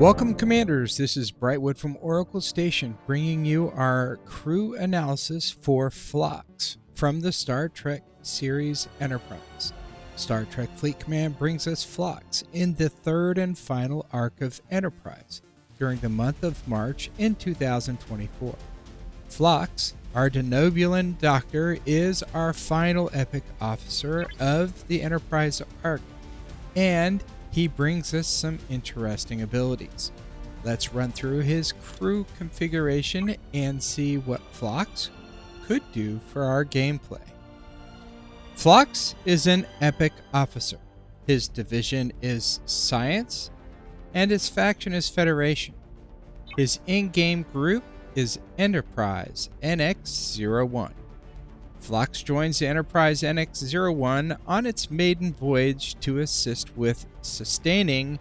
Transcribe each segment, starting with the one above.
Welcome, Commanders. This is Brightwood from Oracle Station, bringing you our crew analysis for Phlox from the Star Trek series Enterprise. Star Trek Fleet Command brings us Phlox in the third and final arc of Enterprise during the month of March in 2024. Phlox, our Denobulan doctor, is our final epic officer of the Enterprise arc, and he brings us some interesting abilities. Let's run through his crew configuration and see what Phlox could do for our gameplay. Phlox is an epic officer. His division is Science, and his faction is Federation. His in-game group is Enterprise NX-01. Phlox joins the Enterprise NX-01 on its maiden voyage to assist with sustaining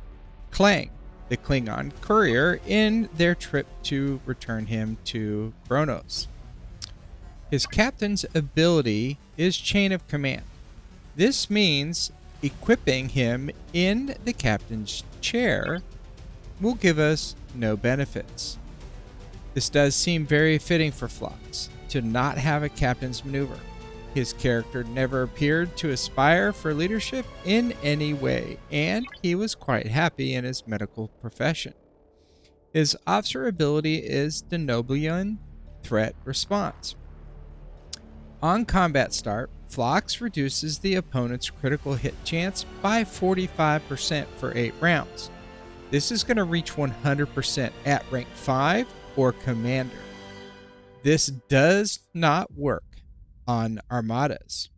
Klang, the Klingon courier, in their trip to return him to Kronos. His captain's ability is Chain of Command. This means equipping him in the captain's chair will give us no benefits. This does seem very fitting for Phlox, to not have a captain's maneuver. His character never appeared to aspire for leadership in any way, and he was quite happy in his medical profession. His officer ability is Denobulan Threat Response. On combat start, Phlox reduces the opponent's critical hit chance by 45% for 8 rounds. This is going to reach 100% at rank 5 or Commander. This does not work on Armadas.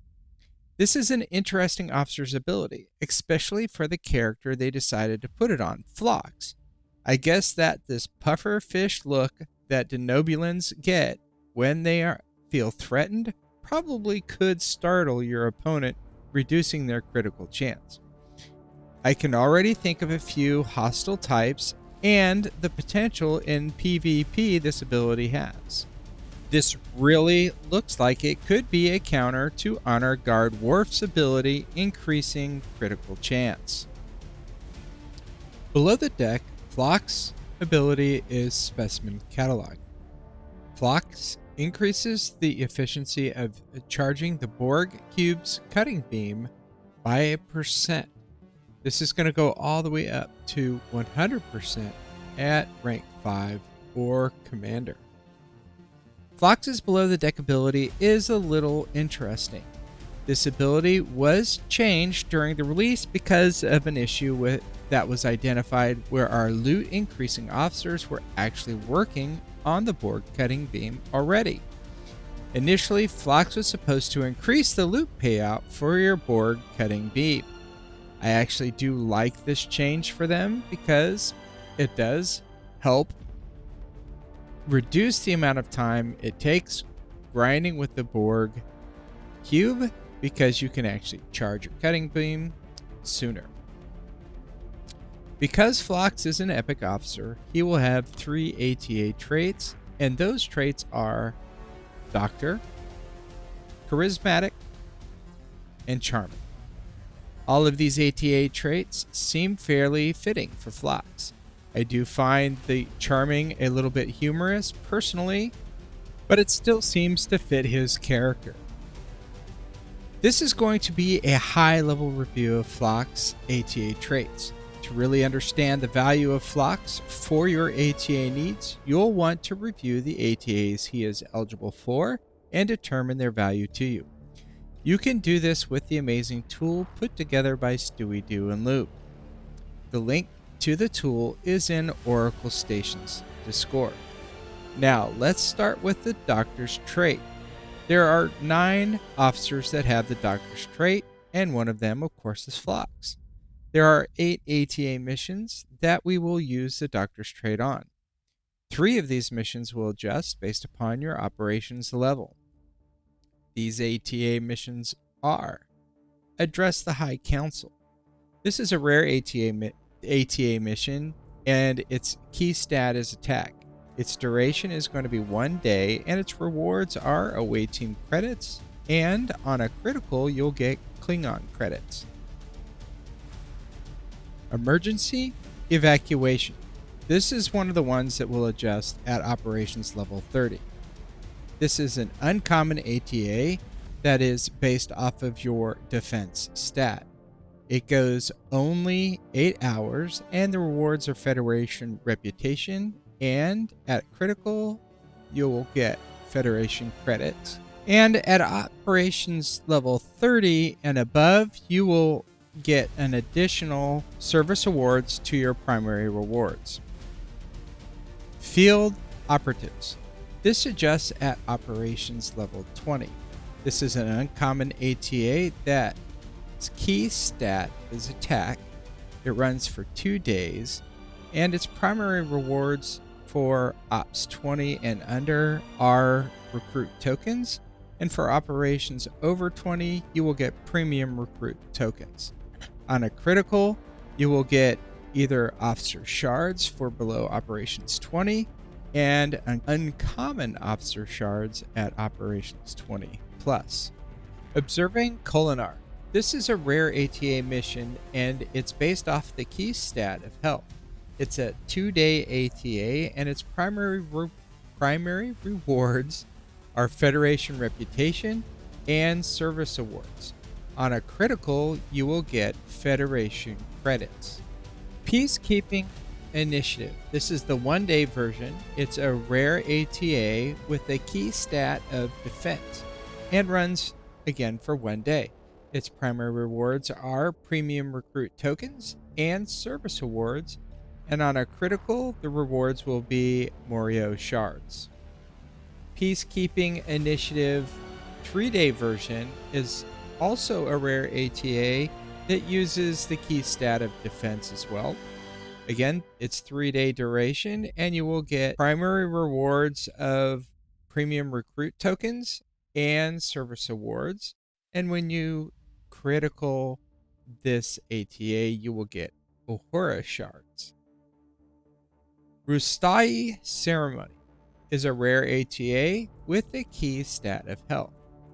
This is an interesting officer's ability, especially for the character they decided to put it on, Phlox. I guess that this puffer fish look that Denobulans get when they feel threatened probably could startle your opponent, reducing their critical chance. I can already think of a few hostile types and the potential in PvP this ability has. This really looks like it could be a counter to Honor Guard Worf's ability, increasing critical chance. Below the deck, Phlox's ability is Specimen Catalog. Phlox increases the efficiency of charging the Borg Cube's cutting beam by 1%. This is going to go all the way up to 100% at rank 5 or Commander. Phlox's below the deck ability is a little interesting. This ability was changed during the release because of an issue that was identified where our loot increasing officers were actually working on the Borg cutting beam already. Initially, Phlox was supposed to increase the loot payout for your Borg cutting beam. I actually do like this change for them because it does help reduce the amount of time it takes grinding with the Borg cube, because you can actually charge your cutting beam sooner. Because Phlox is an epic officer, he will have 3 ATA traits, and those traits are Doctor, Charismatic, and Charming. All of these ATA traits seem fairly fitting for Phlox. I do find the Charming a little bit humorous personally, but it still seems to fit his character. This is going to be a high-level review of Phlox ATA traits. To really understand the value of Phlox for your ATA needs, you'll want to review the ATAs he is eligible for and determine their value to you. You can do this with the amazing tool put together by Stewie Doo and Loop. The link to the tool is in Oracle Station's Discord. Now, let's start with the Doctor's trait. There are 9 officers that have the Doctor's trait, and one of them, of course, is Phlox. There are 8 ATA missions that we will use the Doctor's trait on. 3 of these missions will adjust based upon your operations level. These ATA missions are: Address the High Council. This is a rare ATA mission, and its key stat is Attack. Its duration is going to be 1 day, and its rewards are away team credits, and on a critical, you'll get Klingon credits. Emergency Evacuation. This is one of the ones that will adjust at operations level 30. This is an uncommon ATA that is based off of your defense stat. It goes only 8 hours, and the rewards are Federation Reputation, and at critical, you will get Federation credits. And at operations level 30 and above, you will get an additional service awards to your primary rewards. Field Operatives. This adjusts at operations level 20. This is an uncommon ATA that its key stat is attack. It runs for 2 days, and its primary rewards for Ops 20 and under are recruit tokens, and for operations over 20, you will get premium recruit tokens. On a critical, you will get either officer shards for below operations 20 and an uncommon officer shards at operations 20 plus. Observing Culinar. This is a rare ATA mission, and it's based off the key stat of health. It's a 2-day ATA, and its primary rewards are Federation Reputation and Service Awards. On a critical, you will get Federation credits. Peacekeeping Initiative. This is the 1-day version. It's a rare ATA with a key stat of defense and runs again for 1 day. Its primary rewards are premium recruit tokens and service awards, and on a critical, the rewards will be Morio shards. Peacekeeping Initiative 3-day version is also a rare ATA that uses the key stat of defense as well. Again, it's 3-day duration, and you will get primary rewards of premium recruit tokens and service awards. And when you critical this ATA, you will get Uhura shards. Rustai Ceremony is a rare ATA with the key stat of health.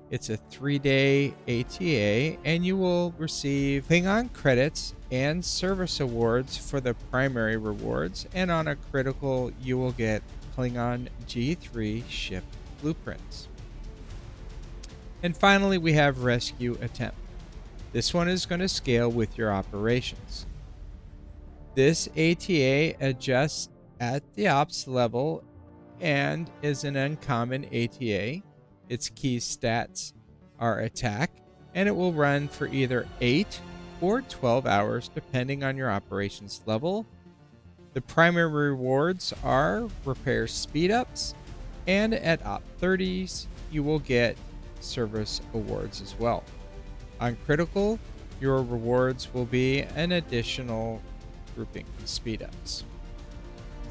It's a 3-day ATA, and you will receive Klingon credits and service awards for the primary rewards, and on a critical, you will get Klingon G3 ship blueprints. And finally, we have Rescue Attempt. This one is going to scale with your operations. This ATA adjusts at the ops level and is an uncommon ATA. Its key stats are attack, and it will run for either 8 or 12 hours depending on your operations level. The primary rewards are repair speed ups, and at Op 30s, you will get service awards as well. On critical, your rewards will be an additional grouping speed ups.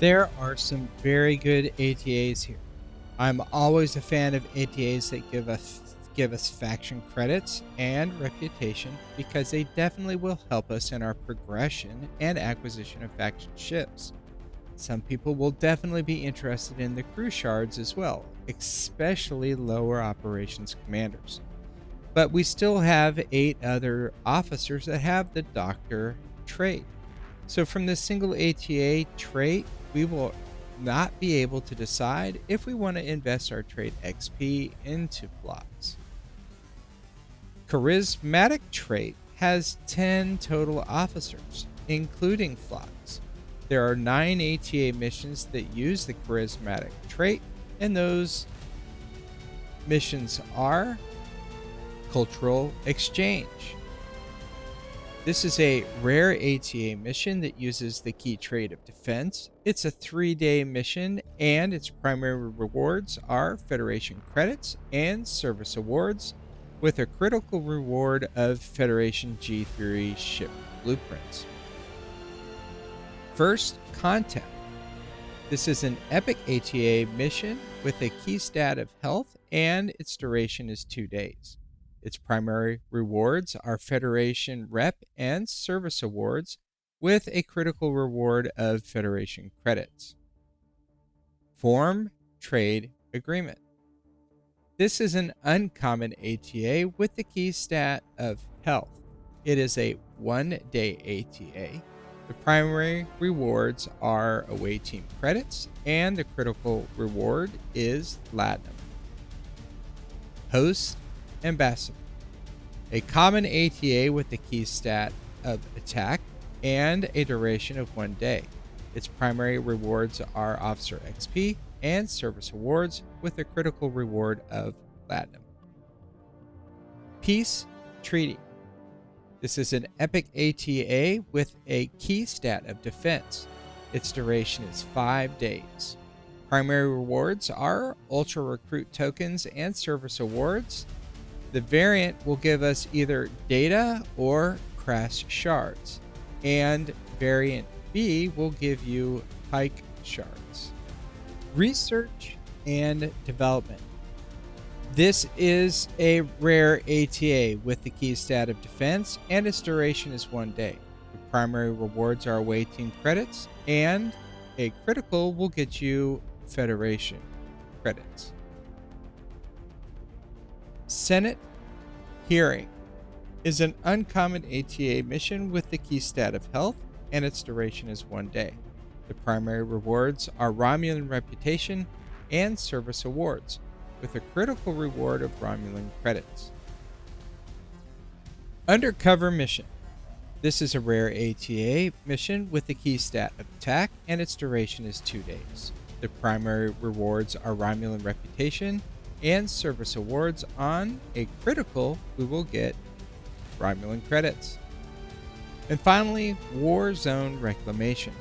There are some very good ATAs here. I'm always a fan of ATAs that give us faction credits and reputation, because they definitely will help us in our progression and acquisition of faction ships. Some people will definitely be interested in the crew shards as well, especially lower operations commanders. But we still have 8 other officers that have the doctor trait. So from this single ATA trait, we will not be able to decide if we want to invest our trait XP into Phlox. Charismatic trait has 10 total officers, including Phlox. There are 9 ATA missions that use the charismatic trait, and those missions are Cultural Exchange. This is a rare ATA mission that uses the key trait of defense. It's a 3-day mission, and its primary rewards are Federation credits and service awards, with a critical reward of Federation G3 ship blueprints. First Contact. This is an epic ATA mission with a key stat of health, and its duration is 2 days. Its primary rewards are Federation Rep and Service Awards, with a critical reward of Federation credits. Form Trade Agreement. This is an uncommon ATA with the key stat of health. It is a 1-day ATA. The primary rewards are away team credits, and the critical reward is platinum. Host Ambassador, a common ATA with the key stat of attack and a duration of 1 day. Its primary rewards are officer XP and service awards with a critical reward of platinum. Peace Treaty. This is an epic ATA with a key stat of defense. Its duration is 5 days. Primary rewards are Ultra Recruit tokens and service awards. The variant will give us either data or crash shards, and variant B will give you pike shards. Research and development. This is a rare ATA with the key stat of defense, and its duration is 1 day. The primary rewards are away team credits, and a critical will get you Federation credits. Senate Hearing is an uncommon ATA mission with the key stat of health, and its duration is 1 day. The primary rewards are Romulan reputation and service awards, with a critical reward of Romulan credits. Undercover Mission. This is a rare ATA mission with the key stat of attack, and its duration is 2 days. The primary rewards are Romulan reputation and service awards. On a critical, we will get Romulan credits. And finally, War Zone Reclamation.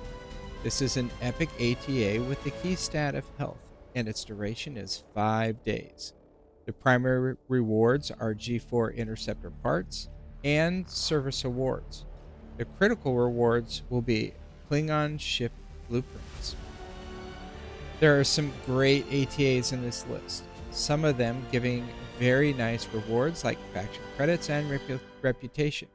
This is an epic ATA with the key stat of health, and its duration is 5 days. The primary rewards are G4 interceptor parts and service awards. The critical rewards will be Klingon ship blueprints. There are some great ATAs in this list, some of them giving very nice rewards like faction credits and reputation.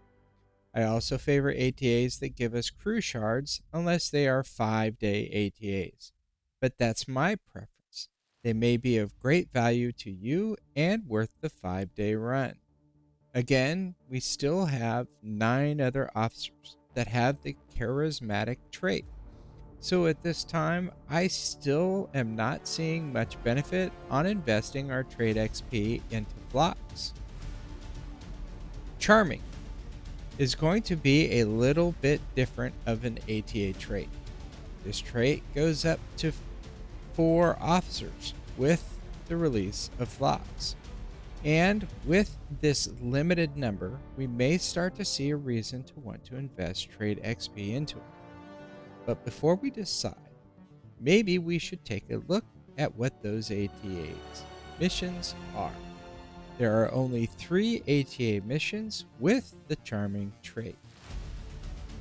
I also favor ATAs that give us crew shards unless they are 5-day ATAs, but that's my preference. They may be of great value to you and worth the 5-day run. Again, we still have 9 other officers that have the charismatic trait. So at this time, I still am not seeing much benefit on investing our trade XP into Phlox. Charming is going to be a little bit different of an ATA trait. This trait goes up to 4 officers with the release of Phlox. And with this limited number, we may start to see a reason to want to invest trade XP into it. But before we decide, maybe we should take a look at what those ATA's missions are. There are only 3 ATA missions with the charming trait.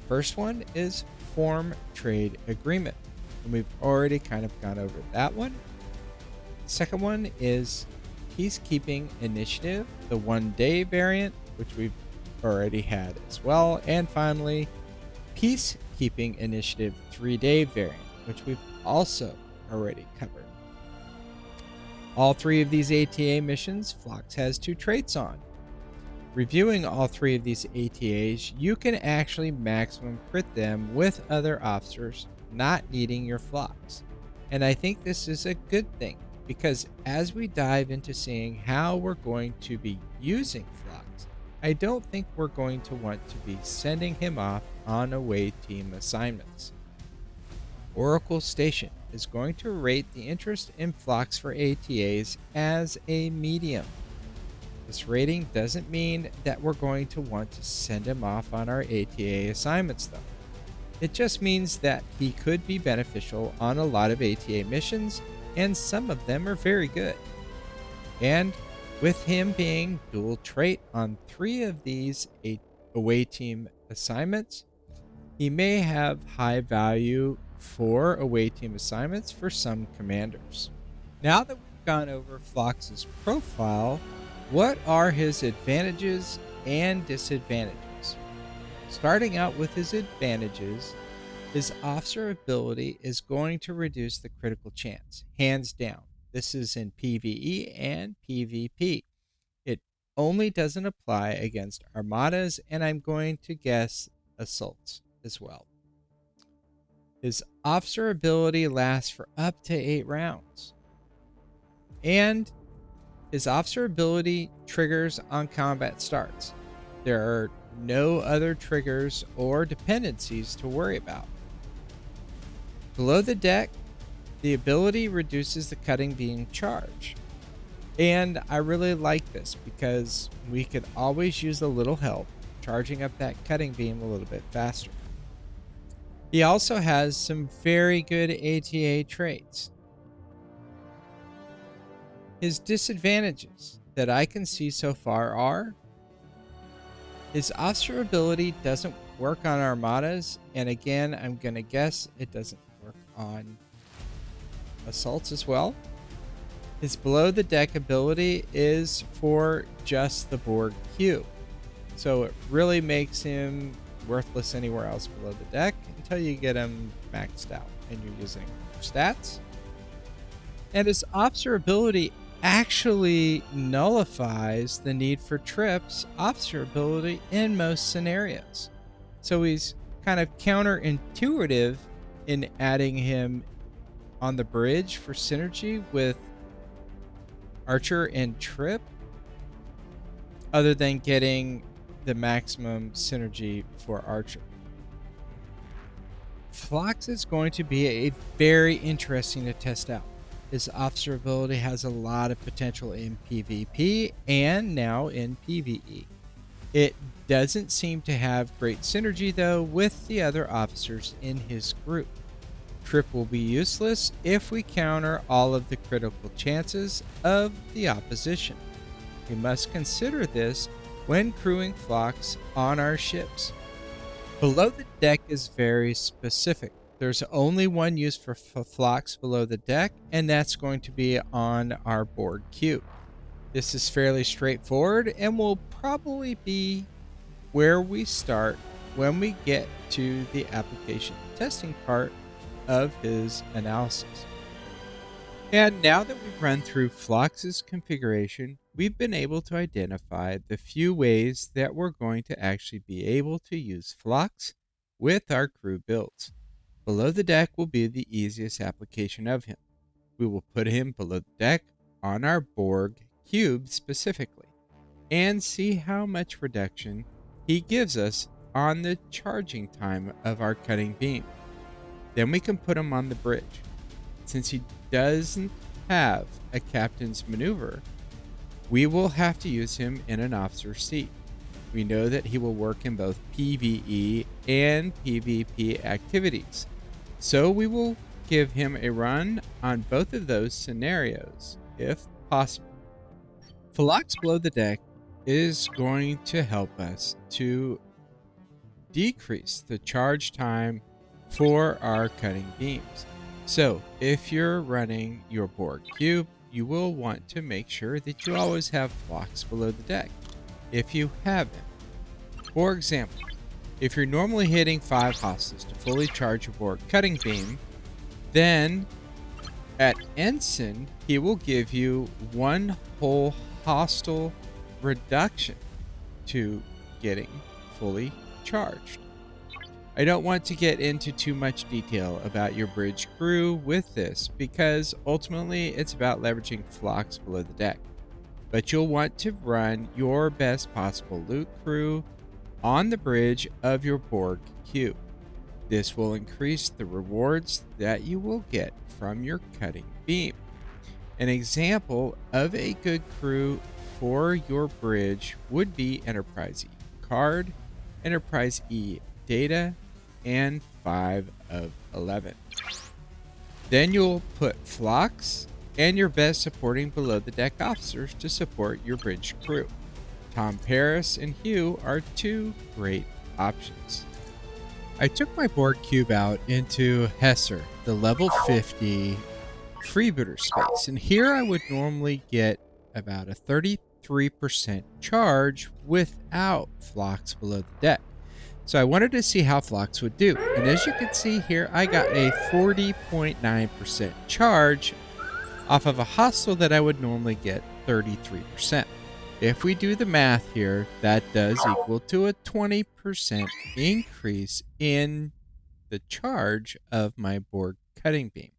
First one is Form Trade Agreement, and we've already kind of gone over that one. Second one is Peacekeeping Initiative, the 1-day variant, which we've already had as well. And finally, Peacekeeping Initiative 3-day variant, which we've also already covered. All 3 of these ATA missions, Phlox has 2 traits on. Reviewing all 3 of these ATAs, you can actually maximum crit them with other officers, not needing your Phlox. And I think this is a good thing, because as we dive into seeing how we're going to be using Phlox, I don't think we're going to want to be sending him off on away team assignments. Oracle Station is going to rate the interest in Phlox for ATAs as a medium. This rating doesn't mean that we're going to want to send him off on our ATA assignments though. It just means that he could be beneficial on a lot of ATA missions, and some of them are very good. And with him being dual trait on 3 of these away team assignments, he may have high value for away team assignments for some commanders. Now that we've gone over Phlox's profile, what are his advantages and disadvantages? Starting out with his advantages, his officer ability is going to reduce the critical chance, hands down. This is in PvE and PvP. It only doesn't apply against armadas, and I'm going to guess assaults as well. His officer ability lasts for up to 8 rounds. And his officer ability triggers on combat starts. There are no other triggers or dependencies to worry about. Below the deck, the ability reduces the cutting beam charge. And I really like this because we could always use a little help charging up that cutting beam a little bit faster. He also has some very good ATA traits. His disadvantages that I can see so far are his officer ability doesn't work on armadas, and again, I'm going to guess it doesn't work on assaults as well. His below the deck ability is for just the Borg cube, so it really makes him worthless anywhere else below the deck until you get him maxed out and you're using stats. And his officer ability actually nullifies the need for Trip's officer ability in most scenarios. So he's kind of counterintuitive in adding him on the bridge for synergy with Archer and Trip, other than getting the maximum synergy for Archer. Phlox is going to be a very interesting to test out. His officer ability has a lot of potential in PvP and now in PvE. It doesn't seem to have great synergy though with the other officers in his group. Trip will be useless if we counter all of the critical chances of the opposition. We must consider this when crewing Phlox on our ships. Below the deck is very specific. There's only one use for Phlox below the deck, and that's going to be on our Borg cube. This is fairly straightforward and will probably be where we start when we get to the application testing part of his analysis. And now that we've run through Phlox's configuration, we've been able to identify the few ways that we're going to actually be able to use Phlox with our crew builds. Below the deck will be the easiest application of him. We will put him below the deck on our Borg cube specifically and see how much reduction he gives us on the charging time of our cutting beam. Then we can put him on the bridge. Since he doesn't have a captain's maneuver, we will have to use him in an officer's seat. We know that he will work in both PvE and PvP activities, so we will give him a run on both of those scenarios if possible. Phlox below the deck is going to help us to decrease the charge time for our cutting beams. So if you're running your Borg cube, you will want to make sure that you always have Phlox below the deck if you have him. For example, if you're normally hitting 5 hostiles to fully charge your Borg cutting beam, then at Ensign, he will give you 1 whole hostile reduction to getting fully charged. I don't want to get into too much detail about your bridge crew with this because ultimately it's about leveraging Phlox below the deck. But you'll want to run your best possible loot crew on the bridge of your Borg cube. This will increase the rewards that you will get from your cutting beam. An example of a good crew for your bridge would be Enterprise E Card, Enterprise E Data, and 5 of 11. Then you'll put Phlox and your best supporting below the deck officers to support your bridge crew. Tom Paris and Hugh are 2 great options. I took my Borg cube out into Hesser, the level 50 freebooter space, and here I would normally get about a 33% charge without Phlox below the deck. So I wanted to see how Phlox would do, and as you can see here, I got a 40.9% charge off of a hostile that I would normally get 33%. If we do the math here, that does equal to a 20% increase in the charge of my Borg cutting beam.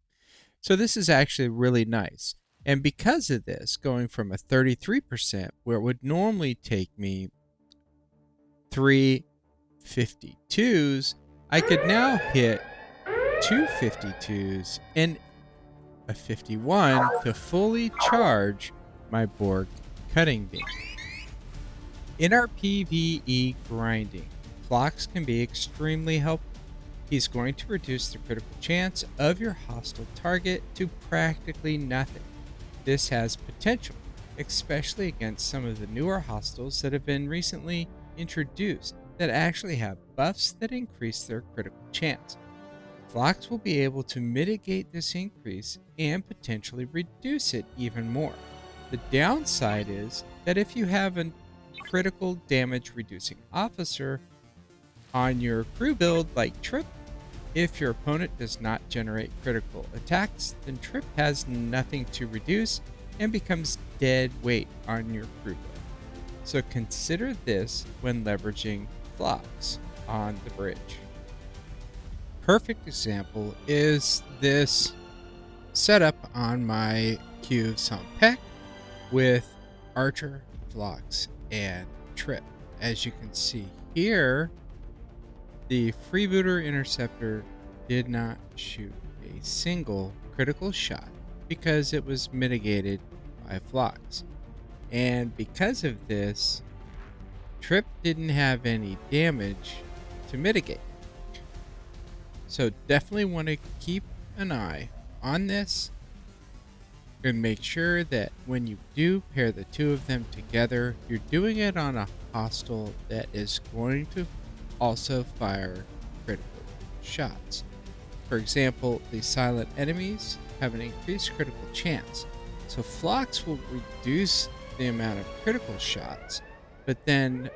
So this is actually really nice. And because of this, going from a 33%, where it would normally take me 352s, I could now hit 252s and a 51 to fully charge my Borg cutting beam. In our PVE grinding, Phlox can be extremely helpful. He's going to reduce the critical chance of your hostile target to practically nothing. This has potential, especially against some of the newer hostiles that have been recently introduced that actually have buffs that increase their critical chance. Phlox will be able to mitigate this increase and potentially reduce it even more. The downside is that if you have a critical damage reducing officer on your crew build like Trip, if your opponent does not generate critical attacks, then Trip has nothing to reduce and becomes dead weight on your crew build. So consider this when leveraging Phlox on the bridge. Perfect example is this setup on my Q Sampec with Archer, Phlox, and Trip. As you can see here, the freebooter interceptor did not shoot a single critical shot because it was mitigated by Phlox. And because of this, Trip didn't have any damage to mitigate. So definitely want to keep an eye on this and make sure that when you do pair the two of them together, you're doing it on a hostile that is going to also fire critical shots. For example, the silent enemies have an increased critical chance. So Phlox will reduce the amount of critical shots, but then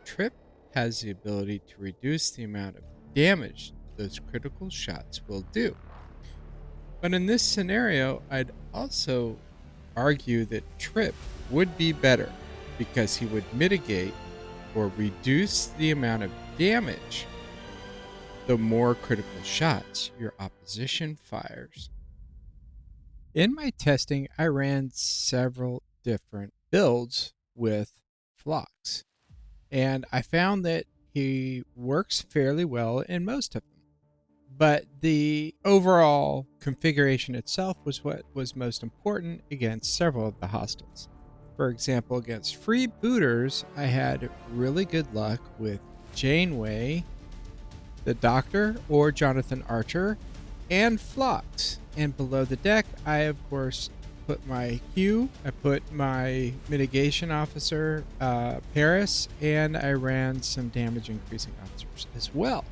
Trip has the ability to reduce the amount of damage those critical shots will do. But in this scenario, I'd also argue that Trip would be better because he would mitigate or reduce the amount of damage the more critical shots your opposition fires. In my testing, I ran several different builds with Phlox, and I found that he works fairly well in most of them. But the overall configuration itself was what was most important against several of the hostiles. For example, against freebooters, I had really good luck with Janeway, the Doctor, or Jonathan Archer, and Phlox. And below the deck, I, of course, put my Q, I put my mitigation officer, Paris, and I ran some damage increasing officers as well.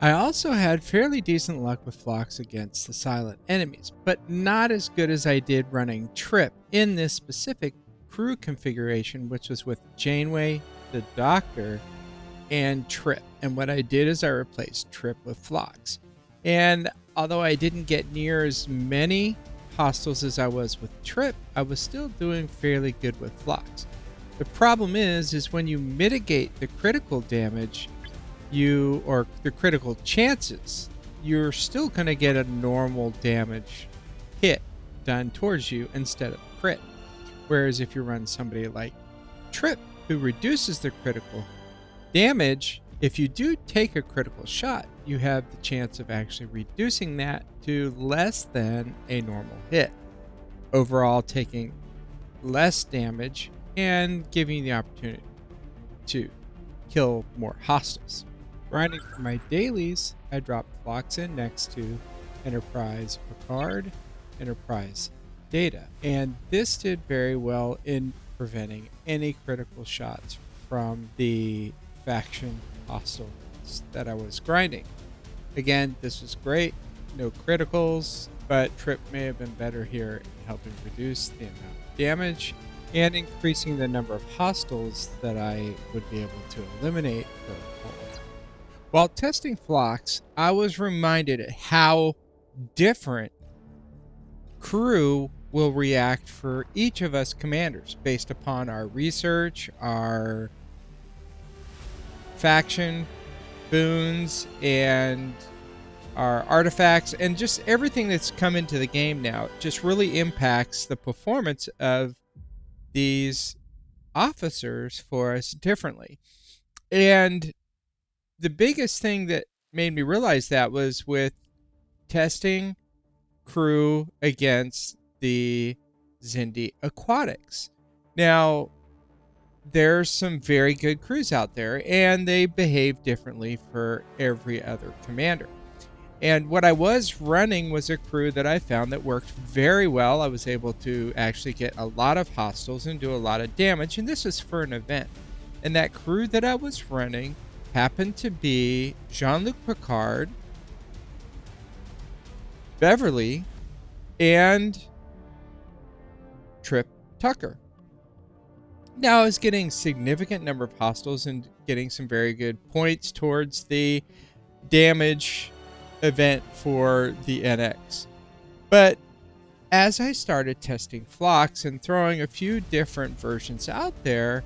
I also had fairly decent luck with Phlox against the silent enemies, but not as good as I did running Trip in this specific crew configuration, which was with Janeway, the Doctor, and Trip. And what I did is I replaced Trip with Phlox. And although I didn't get near as many hostiles as I was with Trip, I was still doing fairly good with Phlox. The problem is when you mitigate the critical damage, or the critical chances, you're still going to get a normal damage hit done towards you instead of crit. Whereas if you run somebody like Trip, who reduces the critical damage, if you do take a critical shot, you have the chance of actually reducing that to less than a normal hit. Overall, taking less damage and giving you the opportunity to kill more hostiles. Grinding for my dailies, I dropped Phlox in next to Enterprise Picard, Enterprise Data, and this did very well in preventing any critical shots from the faction hostiles that I was grinding. Again, this was great, no criticals, but Trip may have been better here in helping reduce the amount of damage and increasing the number of hostiles that I would be able to eliminate per hull. While testing Phlox, I was reminded how different crew will react for each of us commanders based upon our research, our faction boons and our artifacts and just everything that's come into the game now just really impacts the performance of these officers for us differently. And the biggest thing that made me realize that was with testing crew against the Xindi aquatics. Now, there's some very good crews out there, and they behave differently for every other commander. And what I was running was a crew that I found that worked very well. I was able to actually get a lot of hostiles and do a lot of damage, and this was for an event. And that crew that I was running happened to be Jean-Luc Picard, Beverly, and Trip Tucker. Now I was getting significant number of hostiles and getting some very good points towards the damage event for the NX. But as I started testing Phlox and throwing a few different versions out there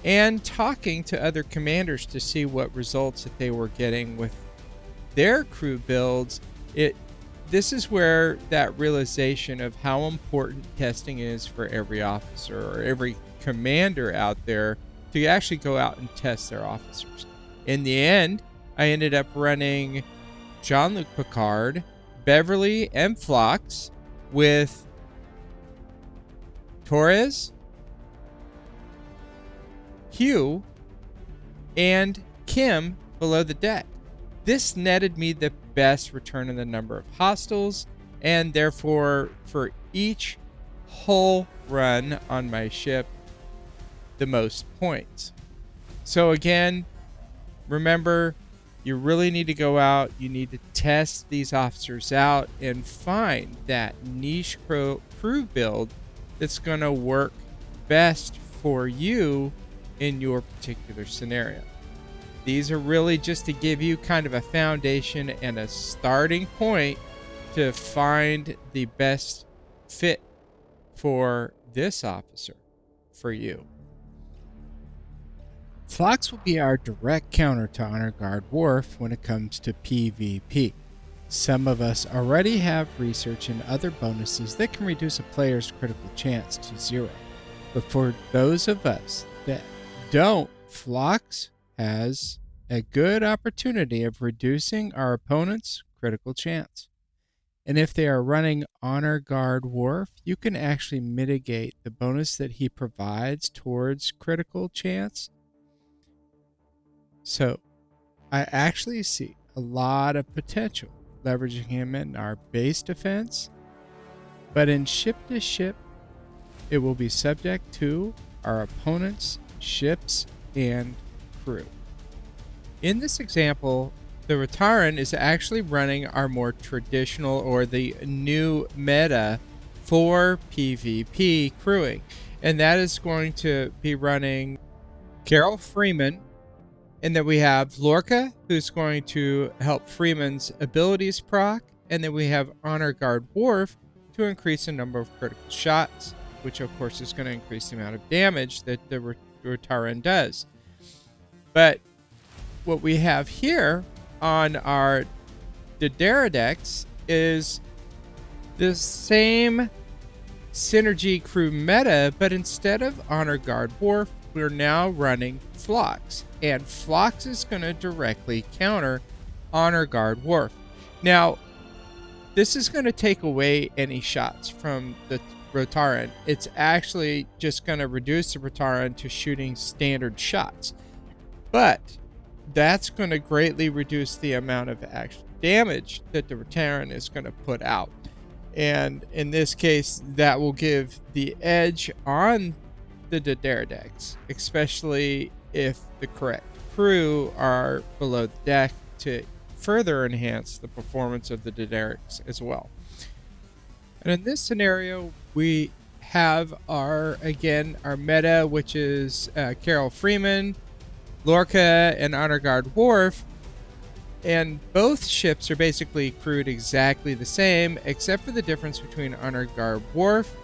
and talking to other commanders to see what results that they were getting with their crew builds, this is where that realization of how important testing is for every officer or every commander out there to actually go out and test their officers. In the end, I ended up running Jean-Luc Picard, Beverly, and Phlox with Torres, Hugh, and Kim below the deck. This netted me the best return on the number of hostiles, and therefore for each hull run on my ship, the most points. So again, remember, you really need to go out, you need to test these officers out and find that niche crew build that's going to work best for you in your particular scenario. These are really just to give you kind of a foundation and a starting point to find the best fit for this officer for you. Phlox will be our direct counter to Honor Guard Worf when it comes to PvP. Some of us already have research and other bonuses that can reduce a player's critical chance to 0. But for those of us that don't, Phlox has a good opportunity of reducing our opponent's critical chance. And if they are running Honor Guard Worf, you can actually mitigate the bonus that he provides towards critical chance. So I actually see a lot of potential leveraging him in our base defense, but in ship to ship, it will be subject to our opponent's ships and crew. In this example, the Rataran is actually running our more traditional or the new meta for PvP crewing, and that is going to be running Carol Freeman. And then we have Lorca, who's going to help Freeman's abilities proc. And then we have Honor Guard Worf to increase the number of critical shots, which of course is going to increase the amount of damage that the Rataran does. But what we have here on our Dideridex is the same synergy crew meta, but instead of Honor Guard Worf, we're now running Phlox, and Phlox is going to directly counter Honor Guard Worf. Now, this is going to take away any shots from the Rataran. It's actually just going to reduce the Rataran to shooting standard shots, but that's going to greatly reduce the amount of actual damage that the Rataran is going to put out. And in this case, that will give the edge on the Dideridex, especially if the correct crew are below the deck, to further enhance the performance of the Dideridex as well. And in this scenario, we have our meta, which is Carol Freeman, Lorca, and Honor Guard Worf. And both ships are basically crewed exactly the same, except for the difference between Honor Guard Worf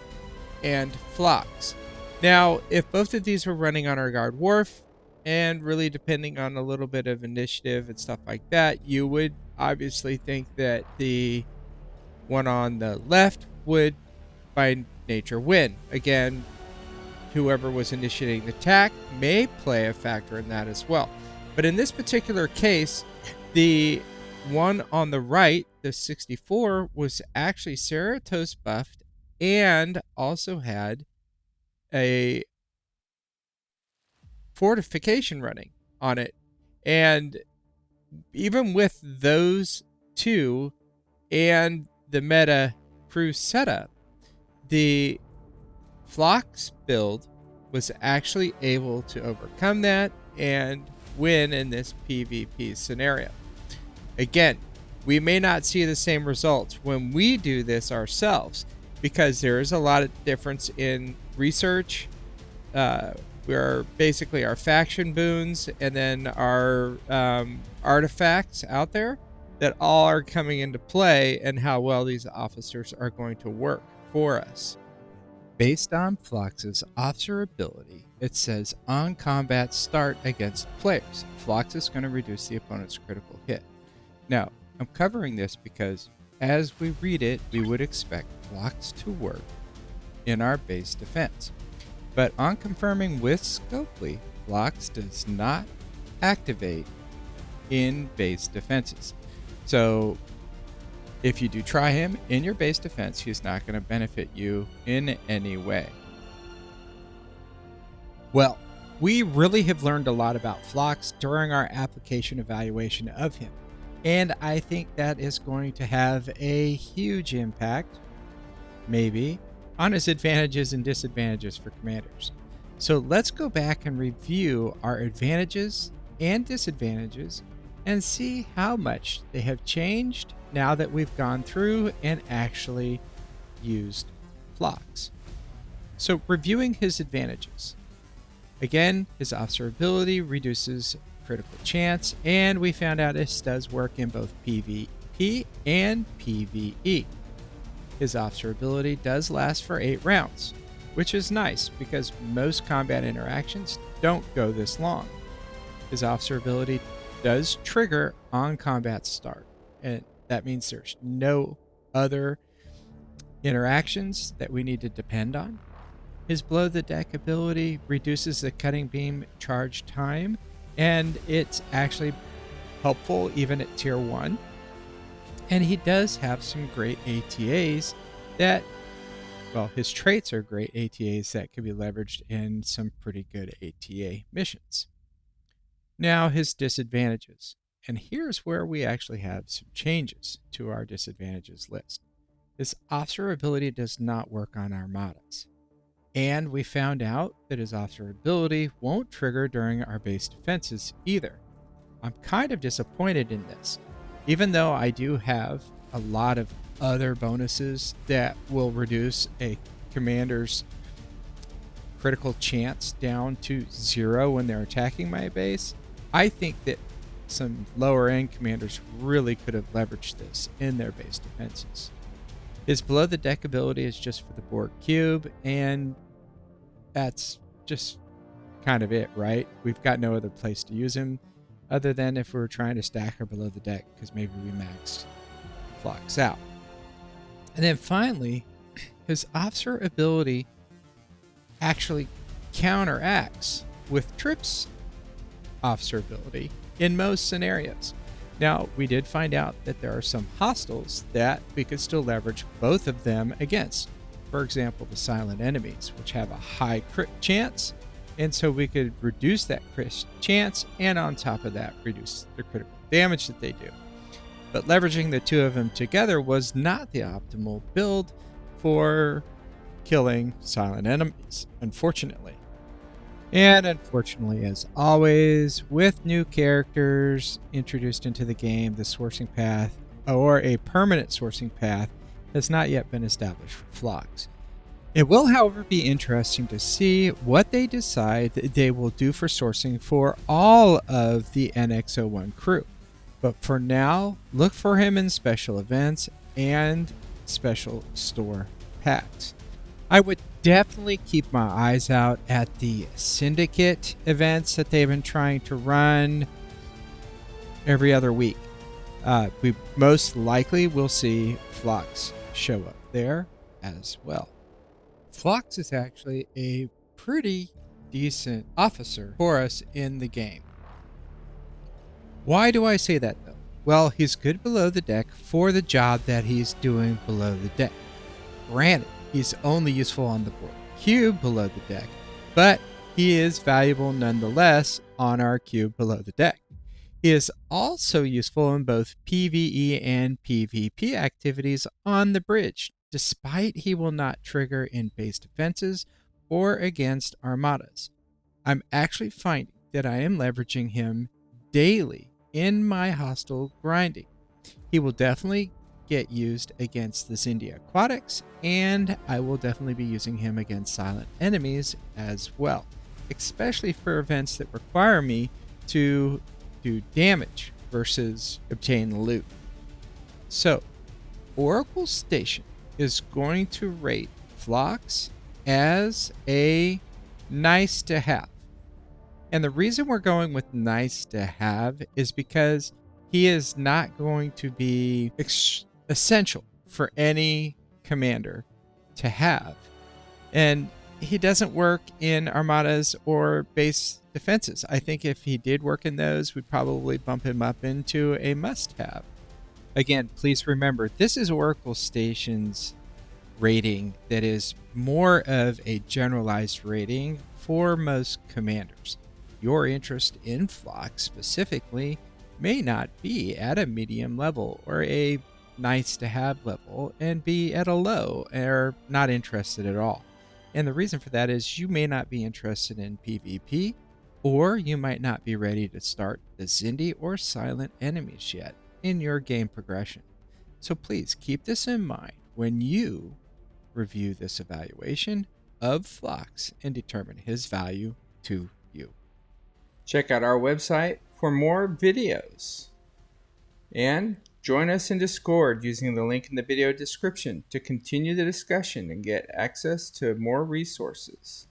and Phlox. Now, if both of these were running Honor Guard Worf, And really, depending on a little bit of initiative and stuff like that, you would obviously think that the one on the left would, by nature, win. Again, whoever was initiating the attack may play a factor in that as well. But in this particular case, the one on the right, the 64, was actually Ceratos buffed and also had a fortification running on it. And even with those two and the meta crew setup, the Phlox build was actually able to overcome that and win in this PvP scenario. Again, we may not see the same results when we do this ourselves because there is a lot of difference in research. We're basically our faction boons and then our artifacts out there that all are coming into play and how well these officers are going to work for us. Based on Phlox's officer ability, it says on combat start against players. Phlox is going to reduce the opponent's critical hit. Now, I'm covering this because as we read it, we would expect Phlox to work in our base defense. But on confirming with Scopely, Phlox does not activate in base defenses. So if you do try him in your base defense, he's not going to benefit you in any way. Well, we really have learned a lot about Phlox during our application evaluation of him. And I think that is going to have a huge impact, maybe, on his advantages and disadvantages for commanders. So let's go back and review our advantages and disadvantages and see how much they have changed now that we've gone through and actually used Phlox. So reviewing his advantages. Again, his officer ability reduces critical chance, and we found out this does work in both PvP and PvE. His officer ability does last for 8 rounds, which is nice because most combat interactions don't go this long. His officer ability does trigger on combat start, and that means there's no other interactions that we need to depend on. His below the deck ability reduces the cutting beam charge time, and it's actually helpful even at tier 1. And he does have some great ATAs that, well, his traits are great ATAs that can be leveraged in some pretty good ATA missions. Now, his disadvantages. And here's where we actually have some changes to our disadvantages list. His officer ability does not work on armadas. And we found out that his officer ability won't trigger during our base defenses either. I'm kind of disappointed in this, even though I do have a lot of other bonuses that will reduce a commander's critical chance down to 0 when they're attacking my base. I think that some lower end commanders really could have leveraged this in their base defenses. His below the deck ability is just for the Borg cube, and that's just kind of it, right? We've got no other place to use him other than if we were trying to stack her below the deck because maybe we maxed Phlox out. And then finally, his officer ability actually counteracts with Trip's officer ability in most scenarios. Now, we did find out that there are some hostiles that we could still leverage both of them against. For example, the silent enemies, which have a high crit chance, and so we could reduce that crit chance and on top of that reduce the critical damage that they do. But leveraging the two of them together was not the optimal build for killing silent enemies, unfortunately. And unfortunately, as always, with new characters introduced into the game, the sourcing path, or a permanent sourcing path, has not yet been established for Phlox. It will, however, be interesting to see what they decide they will do for sourcing for all of the NX-01 crew. But for now, look for him in special events and special store packs. I would definitely keep my eyes out at the syndicate events that they've been trying to run every other week. We most likely will see Phlox show up there as well. Phlox is actually a pretty decent officer for us in the game. Why do I say that though? Well, he's good below the deck for the job that he's doing below the deck. Granted, he's only useful on the board cube below the deck, but he is valuable nonetheless on our cube below the deck. He is also useful in both PvE and PvP activities on the bridge, despite he will not trigger in base defenses or against armadas. I'm actually finding that I am leveraging him daily in my hostile grinding. He will definitely get used against the Xindi aquatics, and I will definitely be using him against silent enemies as well, especially for events that require me to do damage versus obtain loot. So, Oracle Station is going to rate Phlox as a nice to have. And the reason we're going with nice to have is because he is not going to be essential for any commander to have. And he doesn't work in armadas or base defenses. I think if he did work in those, we'd probably bump him up into a must-have. Again, please remember, this is Oracle Station's rating that is more of a generalized rating for most commanders. Your interest in Phlox specifically may not be at a medium level or a nice to have level and be at a low or not interested at all. And the reason for that is you may not be interested in PvP, or you might not be ready to start the Xindi or silent enemies yet in your game progression. So please keep this in mind when you review this evaluation of Phlox and determine his value to you. Check out our website for more videos. And join us in Discord using the link in the video description to continue the discussion and get access to more resources.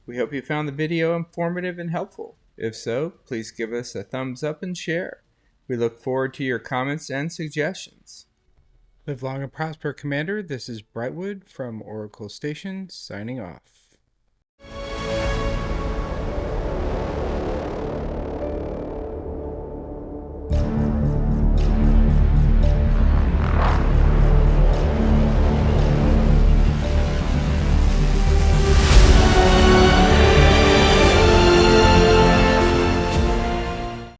We hope you found the video informative and helpful. If so, please give us a thumbs up and share. We look forward to your comments and suggestions. Live long and prosper, Commander. This is Brightwood from Oracle Station, signing off.